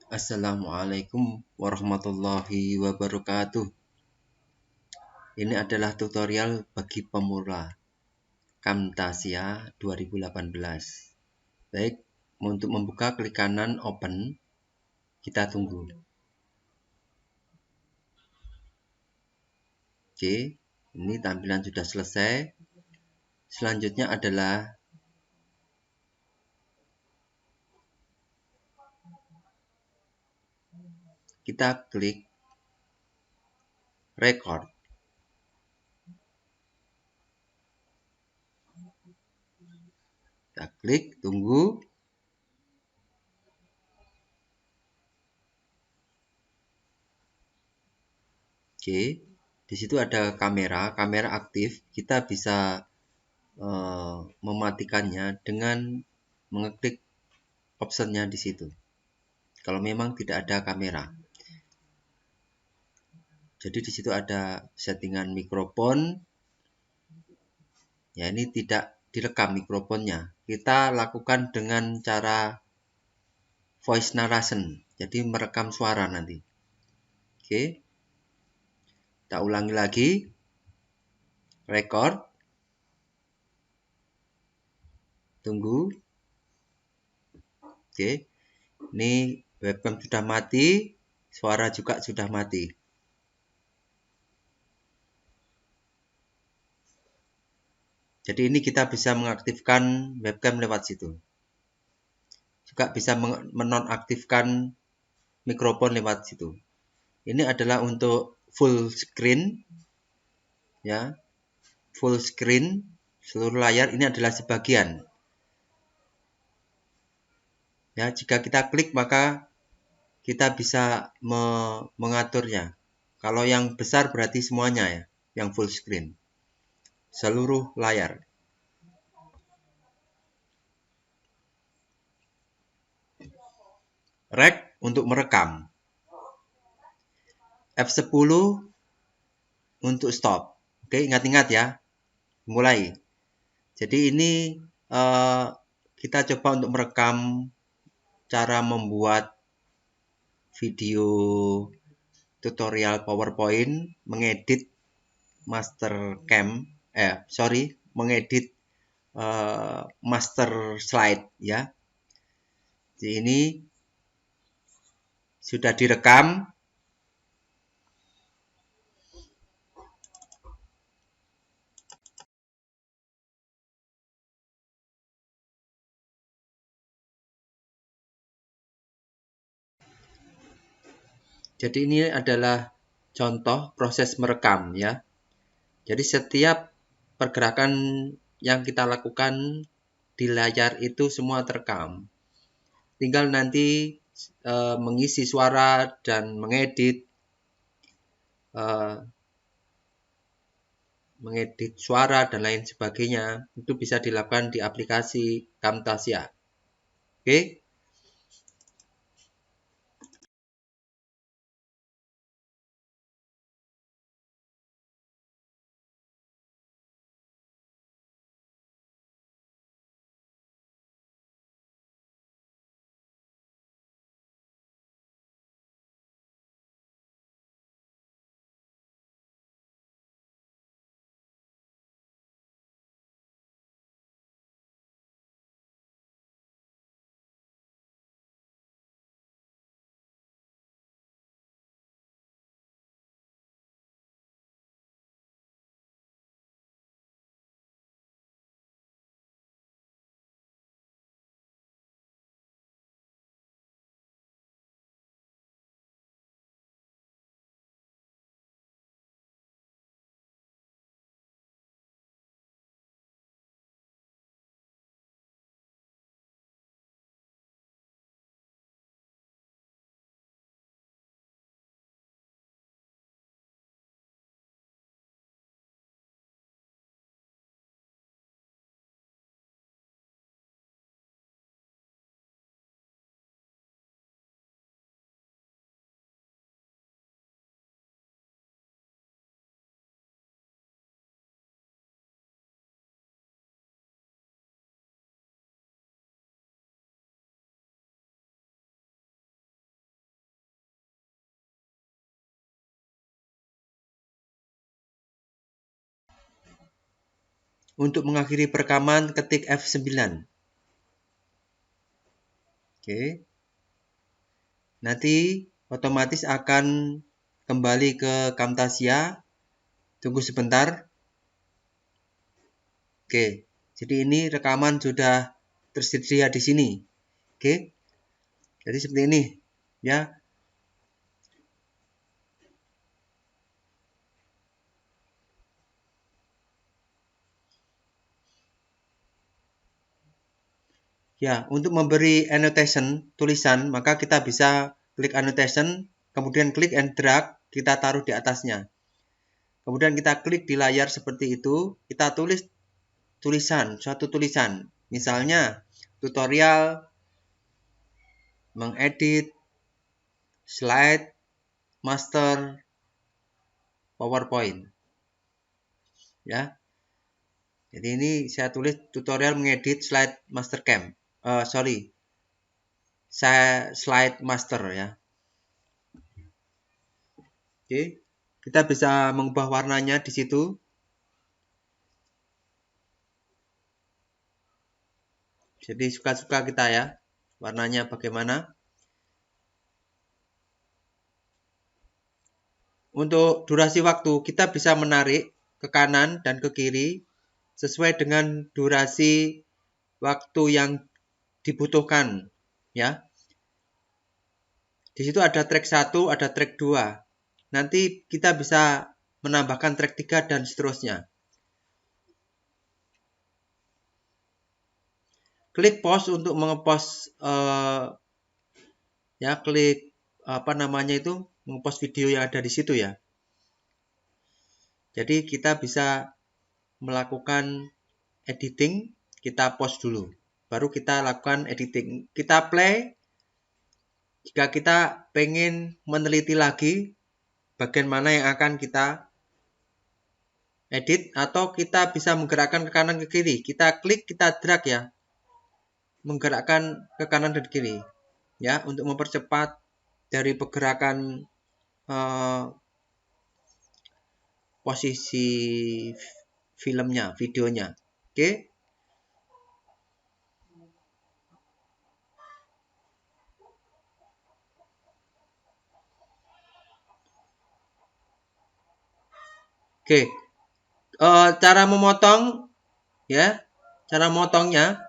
Assalamualaikum warahmatullahi wabarakatuh. Ini adalah tutorial bagi pemula Camtasia 2018. Baik, untuk membuka klik kanan open. Kita tunggu. Oke, ini tampilan sudah selesai. Selanjutnya adalah kita klik record. Kita klik, tunggu. Oke, di situ ada kamera aktif. Kita bisa mematikannya dengan mengeklik optionnya di situ. Kalau memang tidak ada kamera. Jadi di situ ada settingan mikrofon. Ya, ini tidak direkam mikrofonnya. Kita lakukan dengan cara voice narration. Jadi merekam suara nanti. Oke. Kita ulangi lagi. Record. Tunggu. Oke. Ini webcam sudah mati, suara juga sudah mati. Jadi ini kita bisa mengaktifkan webcam lewat situ. Juga bisa menonaktifkan mikrofon lewat situ. Ini adalah untuk full screen, ya, full screen seluruh layar. Ini adalah sebagian. Ya, jika kita klik maka kita bisa mengaturnya. Kalau yang besar berarti semuanya ya, yang full screen, seluruh layar. Rec untuk merekam. F10 untuk stop. Oke, ingat-ingat ya. Mulai. Jadi ini kita coba untuk merekam cara membuat video tutorial PowerPoint, mengedit mengedit master slide ya. Jadi ini sudah direkam. Jadi ini adalah contoh proses merekam ya. Jadi setiap pergerakan yang kita lakukan di layar itu semua terekam. Tinggal nanti mengisi suara dan mengedit suara dan lain sebagainya itu bisa dilakukan di aplikasi Camtasia. Oke. Untuk mengakhiri perekaman, ketik F9. Oke. Nanti otomatis akan kembali ke Camtasia. Tunggu sebentar. Oke. Jadi ini rekaman sudah tersedia di sini. Oke. Jadi seperti ini, ya. Ya, untuk memberi annotation tulisan, maka kita bisa klik annotation, kemudian klik and drag, kita taruh di atasnya. Kemudian kita klik di layar seperti itu, kita tulis tulisan, suatu tulisan. Misalnya, tutorial mengedit slide master PowerPoint. Ya. Jadi ini saya tulis tutorial mengedit slide mastercam. Saya slide master ya. Oke, kita bisa mengubah warnanya di situ. Jadi suka-suka kita ya, warnanya bagaimana. Untuk durasi waktu, kita bisa menarik ke kanan dan ke kiri sesuai dengan durasi waktu yang dibutuhkan ya. Di situ ada track 1, ada track 2. Nanti kita bisa menambahkan track 3 dan seterusnya. Klik pause untuk mengepost ya, klik mengepost video yang ada di situ ya. Jadi kita bisa melakukan editing, kita pause dulu, baru kita lakukan editing. Kita play jika kita pengen meneliti lagi bagian mana yang akan kita edit, atau kita bisa menggerakkan ke kanan ke kiri. Kita klik, kita drag ya, menggerakkan ke kanan dan kiri ya, untuk mempercepat dari pergerakan posisi filmnya, videonya. Oke. Oke. Cara memotong ya, cara memotongnya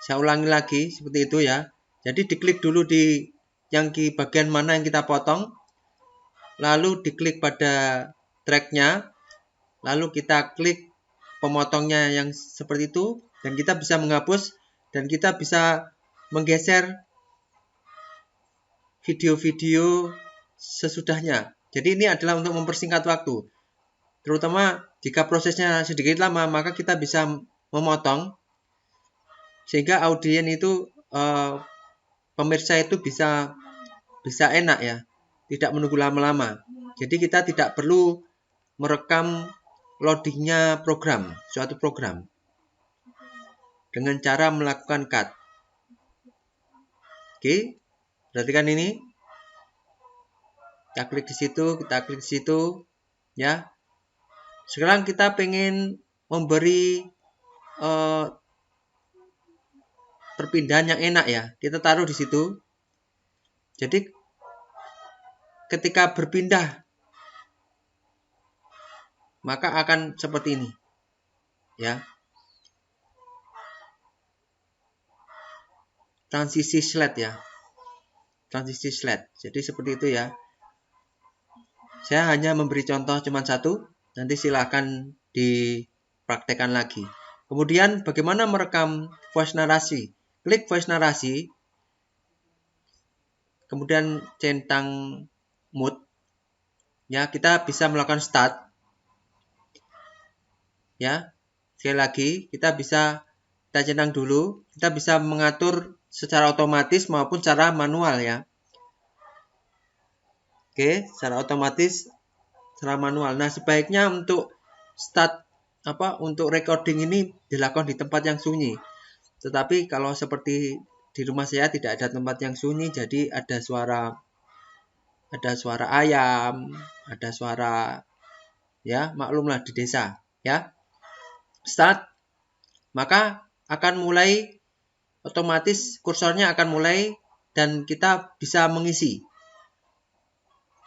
saya ulangi lagi seperti itu ya. Jadi diklik dulu di yang di bagian mana yang kita potong, lalu diklik pada tracknya, lalu kita klik pemotongnya yang seperti itu, dan kita bisa menghapus dan kita bisa menggeser video-video sesudahnya. Jadi ini adalah untuk mempersingkat waktu. Terutama jika prosesnya sedikit lama, maka kita bisa memotong sehingga audien itu pemirsa itu bisa enak ya, tidak menunggu lama-lama. Jadi kita tidak perlu merekam loadingnya suatu program dengan cara melakukan cut. Oke, perhatikan ini. Kita klik di situ, kita klik di situ, ya. Sekarang kita pengen memberi perpindahan yang enak ya. Kita taruh di situ. Jadi ketika berpindah, maka akan seperti ini, ya. Transisi slide ya. Transisi slide. Jadi seperti itu ya. Saya hanya memberi contoh cuma satu. Nanti silakan dipraktekkan lagi. Kemudian bagaimana merekam voice narasi? Klik voice narasi. Kemudian centang mode. Ya, kita bisa melakukan start. Ya. Sekali lagi, kita centang dulu. Kita bisa mengatur secara otomatis maupun secara manual ya. Oke, secara otomatis, secara manual. Nah, sebaiknya untuk untuk recording ini dilakukan di tempat yang sunyi. Tetapi kalau seperti di rumah saya tidak ada tempat yang sunyi, jadi ada suara ayam, ada suara ya, maklumlah di desa ya. start, maka akan mulai otomatis kursornya akan mulai dan kita bisa mengisi.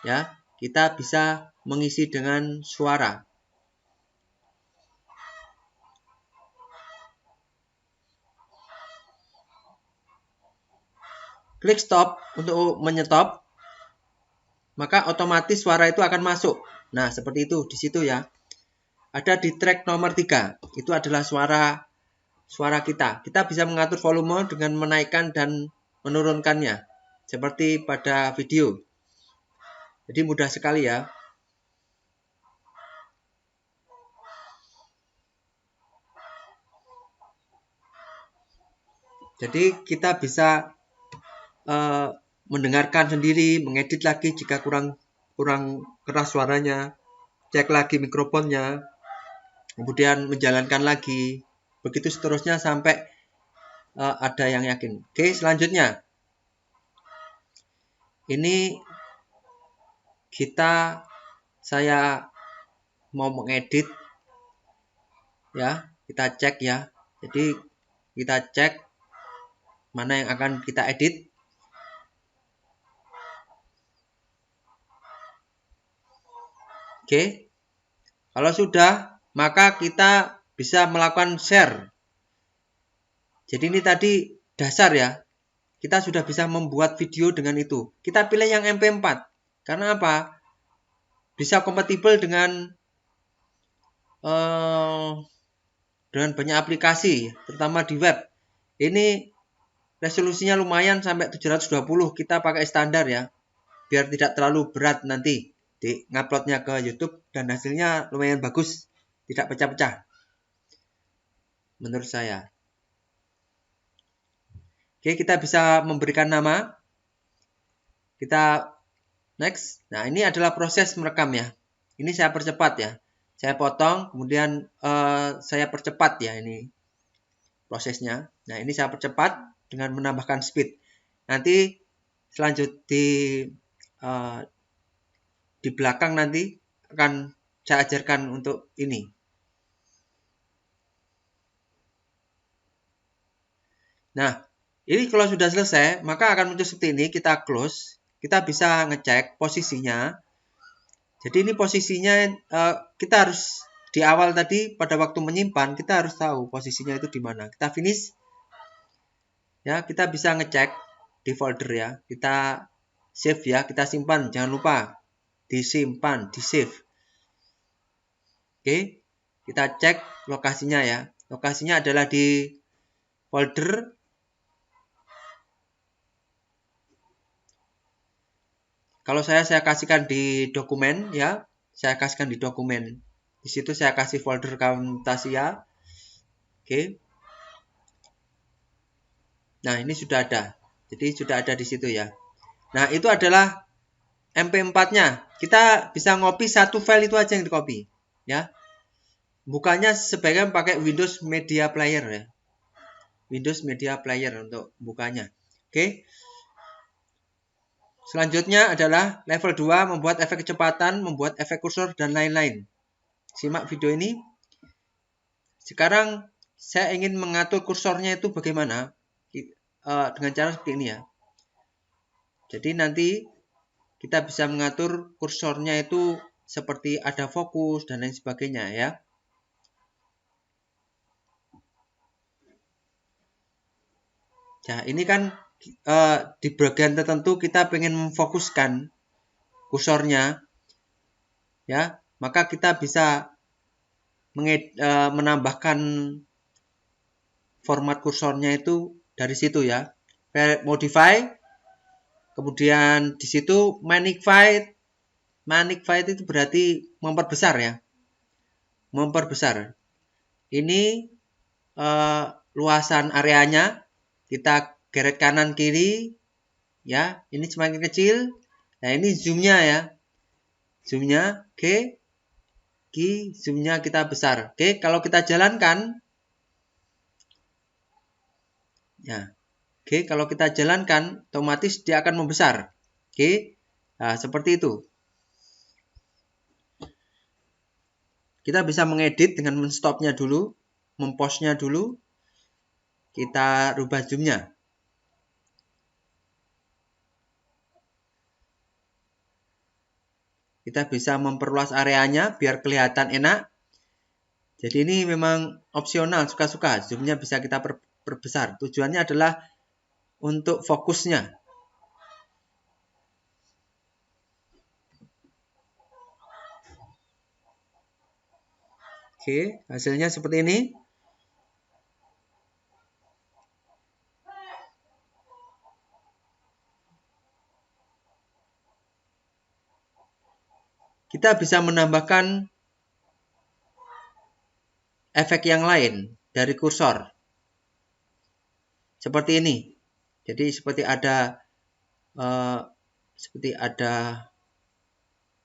Ya, kita bisa mengisi dengan suara. Klik stop untuk menyetop, maka otomatis suara itu akan masuk. Nah, seperti itu di situ ya. Ada di track nomor 3. Itu adalah suara kita. Kita bisa mengatur volume dengan menaikkan dan menurunkannya. Seperti pada video. Jadi mudah sekali ya. Jadi kita bisa mendengarkan sendiri, mengedit lagi jika kurang keras suaranya, cek lagi mikrofonnya, kemudian menjalankan lagi, begitu seterusnya sampai ada yang yakin. Oke, selanjutnya ini saya mau mengedit ya, kita cek ya. Jadi kita cek mana yang akan kita edit. Oke, kalau sudah, maka kita bisa melakukan share. Jadi ini tadi dasar ya. Kita sudah bisa membuat video dengan itu. Kita pilih yang MP4. Karena apa? Bisa kompatibel dengan banyak aplikasi, terutama di web. Ini resolusinya lumayan sampai 720. Kita pakai standar ya. Biar tidak terlalu berat nanti di nguploadnya ke YouTube dan hasilnya lumayan bagus, tidak pecah-pecah menurut saya. Oke, kita bisa memberikan nama, kita next. Nah, ini adalah proses merekam ya. Ini saya percepat ya, saya potong kemudian saya percepat ya, ini prosesnya. Nah, ini saya percepat dengan menambahkan speed. Nanti selanjutnya di belakang nanti akan saya ajarkan untuk ini. Nah, ini kalau sudah selesai, maka akan muncul seperti ini. Kita close, kita bisa ngecek posisinya. Jadi ini posisinya kita harus di awal tadi pada waktu menyimpan, kita harus tahu posisinya itu di mana. Kita finish. Ya, kita bisa ngecek di folder ya. Kita save ya, kita simpan, jangan lupa disimpan, di save. Oke, kita cek lokasinya ya. Lokasinya adalah di folder. Kalau saya kasihkan di dokumen ya. Saya kasihkan di dokumen. Di situ saya kasih folder Camtasia. Oke. Nah, ini sudah ada. Jadi sudah ada di situ ya. Nah, itu adalah MP4-nya. Kita bisa ngopi satu file itu aja yang di-copy, ya. Bukanya sebaiknya pakai Windows Media Player ya. Windows Media Player untuk bukanya. Oke. Selanjutnya adalah level 2, membuat efek kecepatan, membuat efek kursor dan lain-lain. Simak video ini. Sekarang saya ingin mengatur kursornya itu bagaimana? Dengan cara seperti ini ya. Jadi nanti kita bisa mengatur kursornya itu seperti ada fokus dan lain sebagainya ya. Nah, ini kan di bagian tertentu kita pengen memfokuskan kursornya ya, maka kita bisa menambahkan format kursornya itu dari situ ya. Modify, kemudian di situ magnify itu berarti memperbesar ya, memperbesar. Ini luasan areanya, kita geret kanan kiri ya, ini semakin kecil. Nah, ini zoomnya ya, zoomnya oke. Zoomnya kita besar. Oke, kalau kita jalankan ya, oke, kalau kita jalankan otomatis dia akan membesar. Oke, nah, seperti itu. Kita bisa mengedit dengan men-stopnya dulu. mempostnya dulu, kita rubah zoomnya. Kita bisa memperluas areanya biar kelihatan enak. Jadi ini memang opsional, suka-suka. Zoomnya bisa kita perbesar. Tujuannya adalah untuk fokusnya. Oke, hasilnya seperti ini. Kita bisa menambahkan efek yang lain dari kursor. Seperti ini. Jadi seperti ada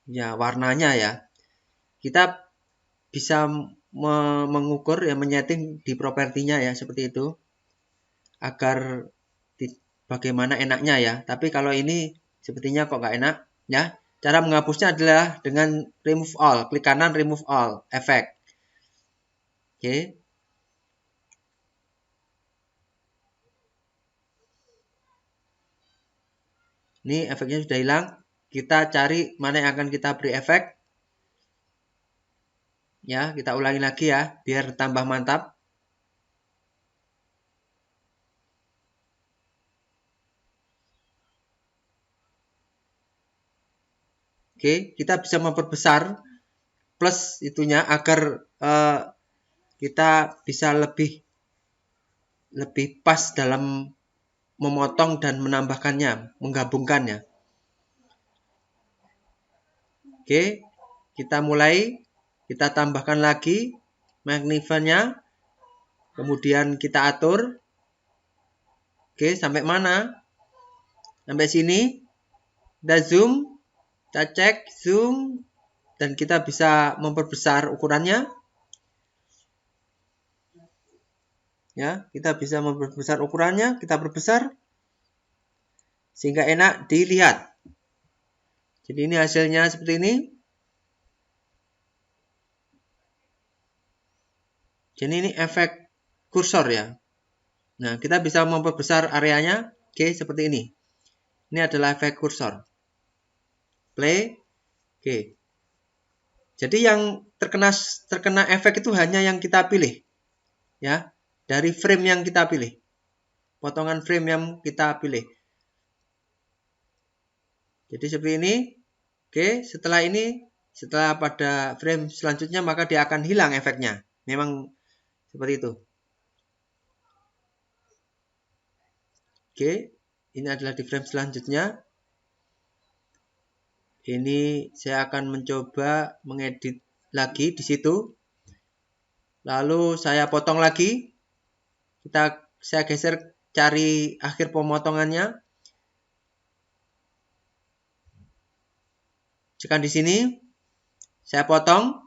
ya warnanya ya. Kita bisa mengukur ya, menyeting di propertinya ya seperti itu agar bagaimana enaknya ya. Tapi kalau ini sepertinya kok nggak enak ya. Cara menghapusnya adalah dengan remove all. Klik kanan remove all efek. Oke. Ini efeknya sudah hilang. Kita cari mana yang akan kita beri efek. Ya, kita ulangi lagi ya biar tambah mantap. Oke, kita bisa memperbesar plus itunya agar kita bisa lebih pas dalam memotong dan menambahkannya, menggabungkannya. Oke, kita mulai, kita tambahkan lagi magnify-nya, kemudian kita atur. Oke, sampai mana? Sampai sini. Kita zoom, kita cek, zoom, dan kita bisa memperbesar ukurannya. Ya, kita bisa memperbesar ukurannya, kita perbesar sehingga enak dilihat. Jadi ini hasilnya seperti ini. Jadi ini efek kursor ya. Nah, kita bisa memperbesar areanya. Oke, seperti ini. Ini adalah efek kursor. Play. Oke. Jadi yang terkena efek itu hanya yang kita pilih. Ya, dari frame yang kita pilih. Potongan frame yang kita pilih. Jadi seperti ini. Oke, setelah pada frame selanjutnya maka dia akan hilang efeknya. Memang seperti itu. Oke, ini adalah di frame selanjutnya. Ini saya akan mencoba mengedit lagi di situ. Lalu saya potong lagi. Saya geser cari akhir pemotongannya. Tekan di sini. Saya potong.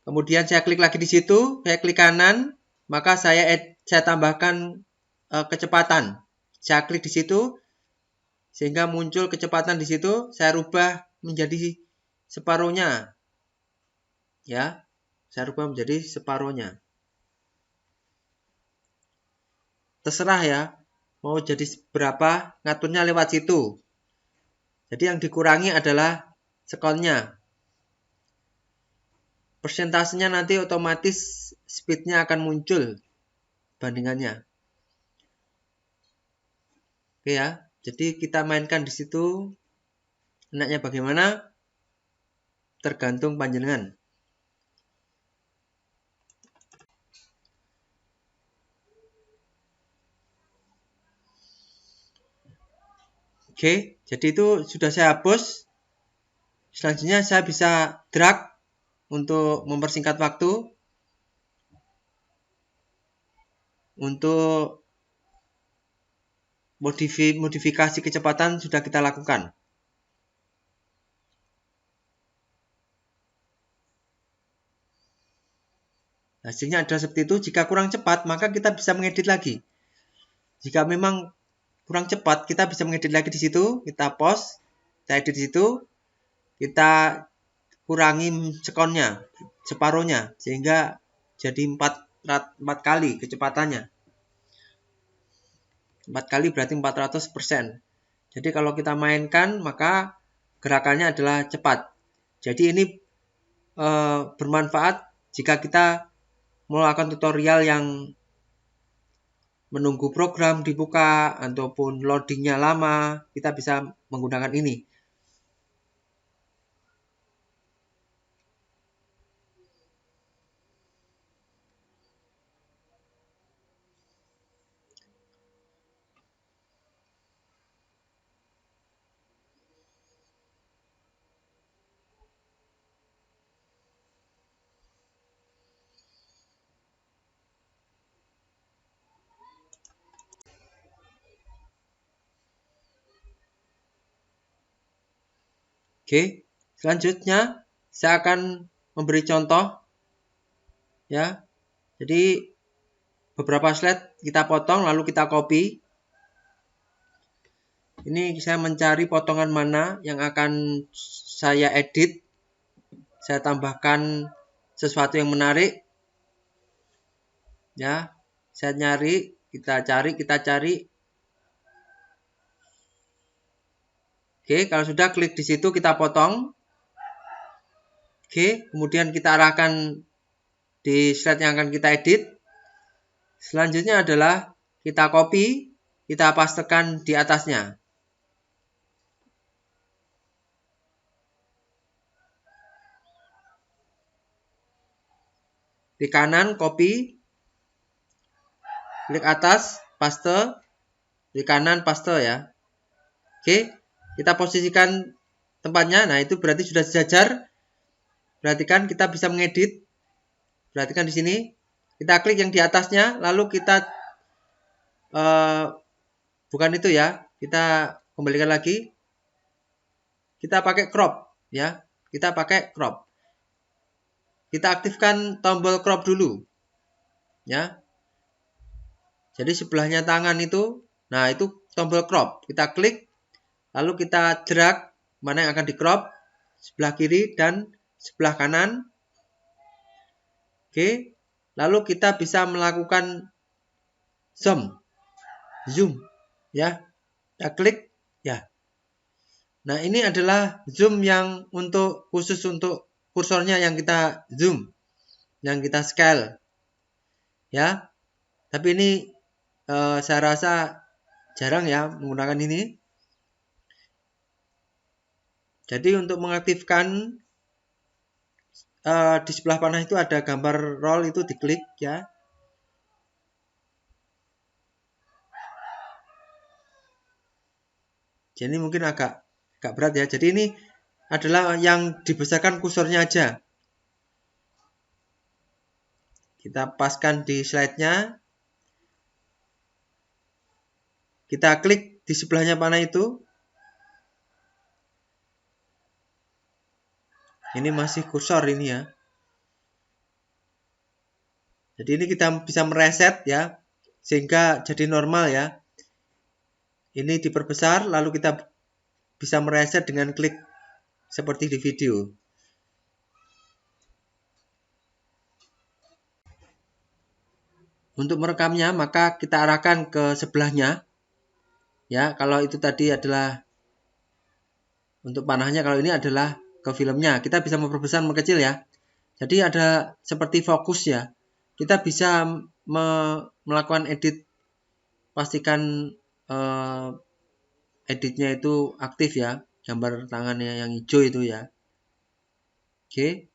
Kemudian saya klik lagi di situ. Saya klik kanan. Maka saya tambahkan kecepatan. Saya klik di situ. Sehingga muncul kecepatan di situ. Saya rubah menjadi separuhnya. Ya. Saya rubah menjadi separuhnya. Terserah ya. Mau jadi berapa, ngaturnya lewat situ. Jadi yang dikurangi adalah skonnya. Persentasenya nanti otomatis speednya akan muncul bandingannya. Oke ya. Jadi kita mainkan di situ. Enaknya bagaimana? Tergantung panjenengan. Oke, jadi itu sudah saya hapus. Selanjutnya saya bisa drag untuk mempersingkat waktu. Untuk modifikasi kecepatan sudah kita lakukan. Hasilnya adalah seperti itu. Jika kurang cepat, maka kita bisa mengedit lagi. Jika memang kurang cepat, kita bisa mengedit lagi di situ. Kita pause, kita edit di situ. Kita kurangi skonnya, separuhnya, sehingga jadi 4 4 kali kecepatannya. 4 kali berarti 400%. Jadi kalau kita mainkan maka gerakannya adalah cepat. Jadi ini bermanfaat jika kita melakukan tutorial yang menunggu program dibuka ataupun loadingnya lama, kita bisa menggunakan ini. Oke, selanjutnya saya akan memberi contoh ya. Jadi beberapa slide kita potong lalu kita copy. Ini saya mencari potongan mana yang akan saya edit. Saya tambahkan sesuatu yang menarik. Ya, saya nyari, kita cari. Oke, kalau sudah klik di situ kita potong. Oke, kemudian kita arahkan di slide yang akan kita edit. Selanjutnya adalah kita copy, kita pastekan di atasnya. Di kanan copy, klik atas, paste, di kanan paste ya. Oke, kita posisikan tempatnya. Nah, itu berarti sudah sejajar. Perhatikan kita bisa mengedit. Perhatikan di sini. Kita klik yang di atasnya, lalu kita bukan itu ya. Kita kembalikan lagi. Kita pakai crop ya. Kita pakai crop. Kita aktifkan tombol crop dulu. Ya. Jadi sebelahnya tangan itu, nah itu tombol crop. Kita klik, lalu kita drag mana yang akan di crop, sebelah kiri dan sebelah kanan. Oke, lalu kita bisa melakukan zoom, ya. Kita klik, ya. Nah ini adalah zoom yang khusus untuk kursornya yang kita zoom, yang kita scale, ya. Tapi ini saya rasa jarang ya menggunakan ini. Jadi untuk mengaktifkan di sebelah panah itu ada gambar roll, itu diklik ya. Jadi mungkin agak berat ya. Jadi ini adalah yang dibesarkan kursornya aja. Kita paskan di slide-nya. Kita klik di sebelahnya panah itu. Ini masih kursor ini ya. Jadi ini kita bisa mereset ya, sehingga jadi normal ya. Ini diperbesar, lalu kita bisa mereset dengan klik seperti di video. Untuk merekamnya, maka kita arahkan ke sebelahnya. Ya, kalau itu tadi adalah untuk panahnya, kalau ini adalah ke filmnya. Kita bisa memperbesar, mengecil ya. Jadi ada seperti fokus ya. Kita bisa melakukan edit, pastikan editnya itu aktif ya. Gambar tangannya yang hijau itu ya. Oke.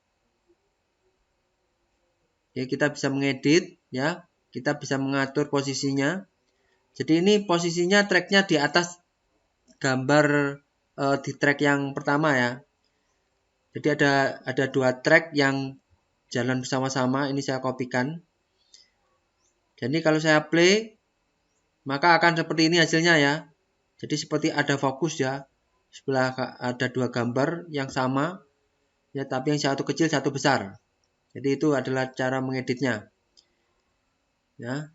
Ya, kita bisa mengedit ya. Kita bisa mengatur posisinya. Jadi ini posisinya tracknya di atas gambar di track yang pertama ya. Jadi ada 2 track yang jalan bersama-sama. Ini saya kopikan. Jadi kalau saya play, maka akan seperti ini hasilnya ya. Jadi seperti ada fokus ya. Sebelah ada 2 gambar yang sama ya, tapi yang satu kecil satu besar. Jadi itu adalah cara mengeditnya. Ya.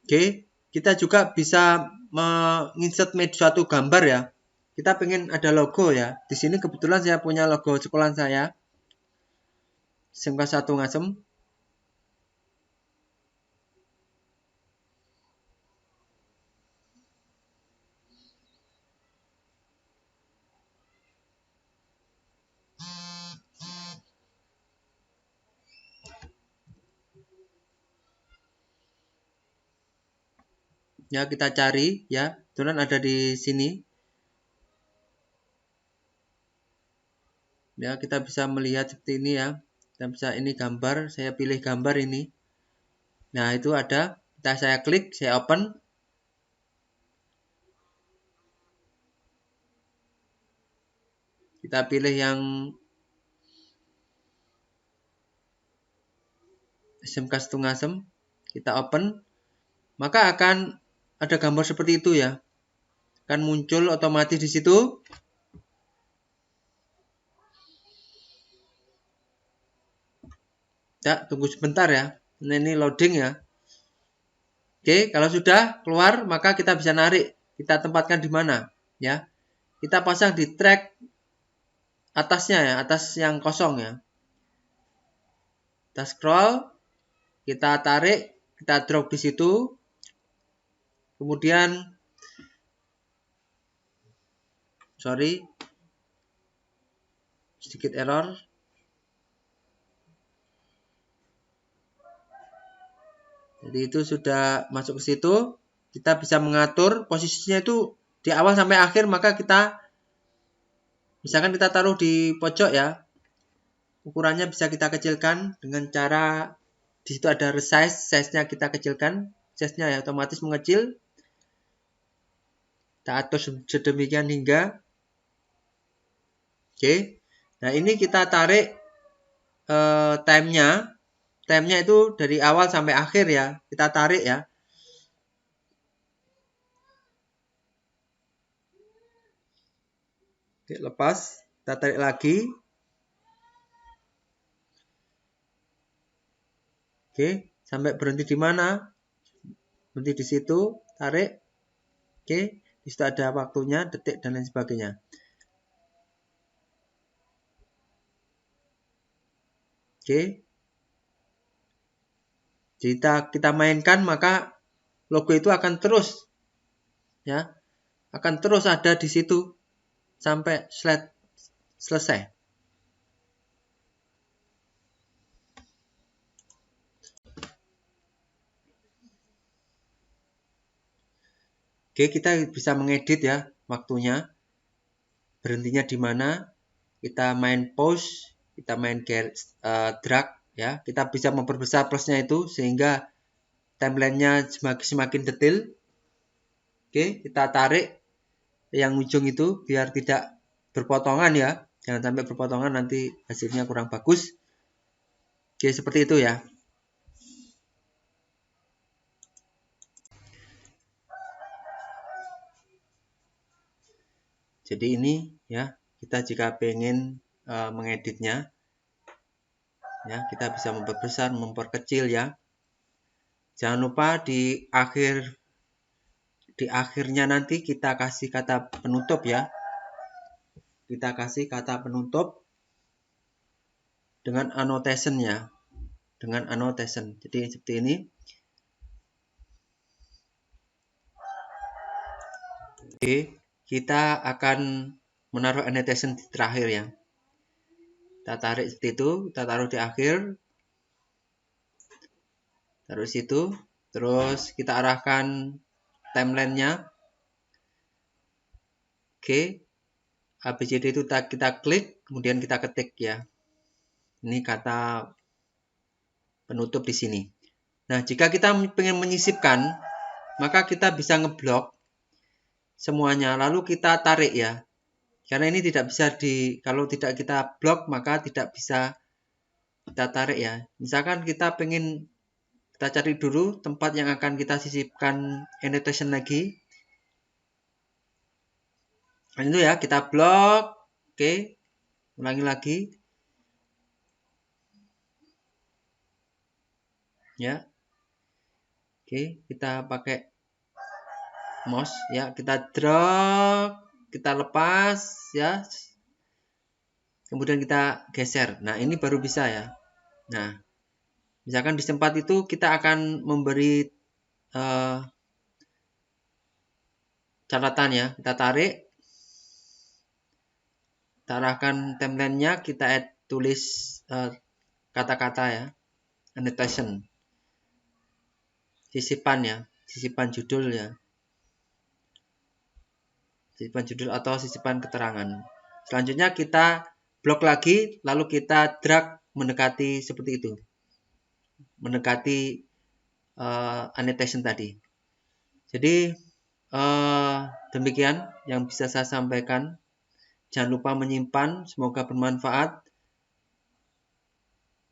Oke, kita juga bisa menginsert suatu gambar ya. Kita pengen ada logo ya. Di sini kebetulan saya punya logo sekolah saya. SMK 1 Ngasem. Ya, kita cari ya. Kebetulan ada di sini. Ya, kita bisa melihat seperti ini ya. Kita bisa ini gambar, saya pilih gambar ini. Nah, itu ada. Saya klik, saya open. Kita pilih yang SMK 1 Ngasem. Kita open. Maka akan ada gambar seperti itu ya. Akan muncul otomatis di situ. Ya, tunggu sebentar ya. Ini loading ya. Oke, kalau sudah keluar maka kita bisa narik. Kita tempatkan di mana ya. Kita pasang di track atasnya ya, atas yang kosong ya. Kita scroll, kita tarik, kita drop di situ. Kemudian sedikit error. Jadi itu sudah masuk ke situ. Kita bisa mengatur posisinya itu di awal sampai akhir, maka kita misalkan kita taruh di pojok ya. Ukurannya bisa kita kecilkan dengan cara di situ ada resize, size-nya kita kecilkan, size-nya ya otomatis mengecil. Kita atur sedemikian hingga oke. Nah, ini kita tarik time-nya. Time-nya itu dari awal sampai akhir ya. Kita tarik ya. Oke, lepas. Kita tarik lagi. Oke, sampai berhenti di mana? Berhenti di situ, tarik. Oke, di situ ada waktunya, detik dan lain sebagainya. Oke. Jika kita mainkan maka logo itu akan terus ya, akan terus ada di situ sampai slide selesai. Oke, kita bisa mengedit ya waktunya. Berhentinya di mana? Kita main pause, kita main drag ya. Kita bisa memperbesar plusnya itu sehingga timelinenya semakin detail. Oke, kita tarik yang ujung itu biar tidak berpotongan ya. Jangan sampai berpotongan, nanti hasilnya kurang bagus. Oke, seperti itu ya. Jadi ini ya, kita jika pengen mengeditnya ya, kita bisa memperbesar, memperkecil ya. Jangan lupa di akhirnya nanti kita kasih kata penutup ya. Kita kasih kata penutup dengan annotation ya. Dengan annotation. Jadi seperti ini. Oke, kita akan menaruh annotation di terakhir ya. Kita tarik seperti itu, kita taruh di akhir. Taruh situ. Terus kita arahkan timeline-nya. Oke. ABCD itu kita klik, kemudian kita ketik ya. Ini kata penutup di sini. Nah, jika kita ingin menyisipkan, maka kita bisa ngeblok semuanya, lalu kita tarik ya. Karena ini tidak bisa kalau tidak kita blok, maka tidak bisa kita tarik ya. Misalkan kita cari dulu tempat yang akan kita sisipkan annotation lagi. Nah, itu ya, kita blok. Oke, ulangi lagi. Ya. Oke, kita pakai mouse ya, kita drag, kita lepas ya, kemudian kita geser. Nah, ini baru bisa ya. Nah, misalkan di tempat itu kita akan memberi catatan ya, kita tarik, kita arahkan timelinenya, kita add tulis kata-kata ya, annotation, sisipan ya, sisipan judul ya, sisipan judul atau sisipan keterangan. Selanjutnya kita blok lagi, lalu kita drag mendekati seperti itu, mendekati annotation tadi. Jadi demikian yang bisa saya sampaikan. Jangan lupa menyimpan, semoga bermanfaat.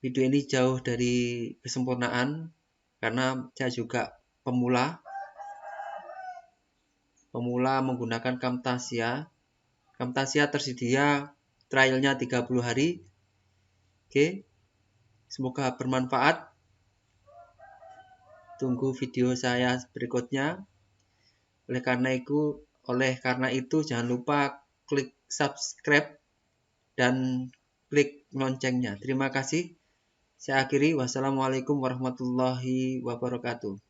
Video ini jauh dari kesempurnaan karena saya juga pemula menggunakan Camtasia. Camtasia tersedia trialnya 30 hari. Oke, semoga bermanfaat. Tunggu video saya berikutnya. Oleh karena itu jangan lupa klik subscribe dan klik loncengnya. Terima kasih. Saya akhiri. Wassalamualaikum warahmatullahi wabarakatuh.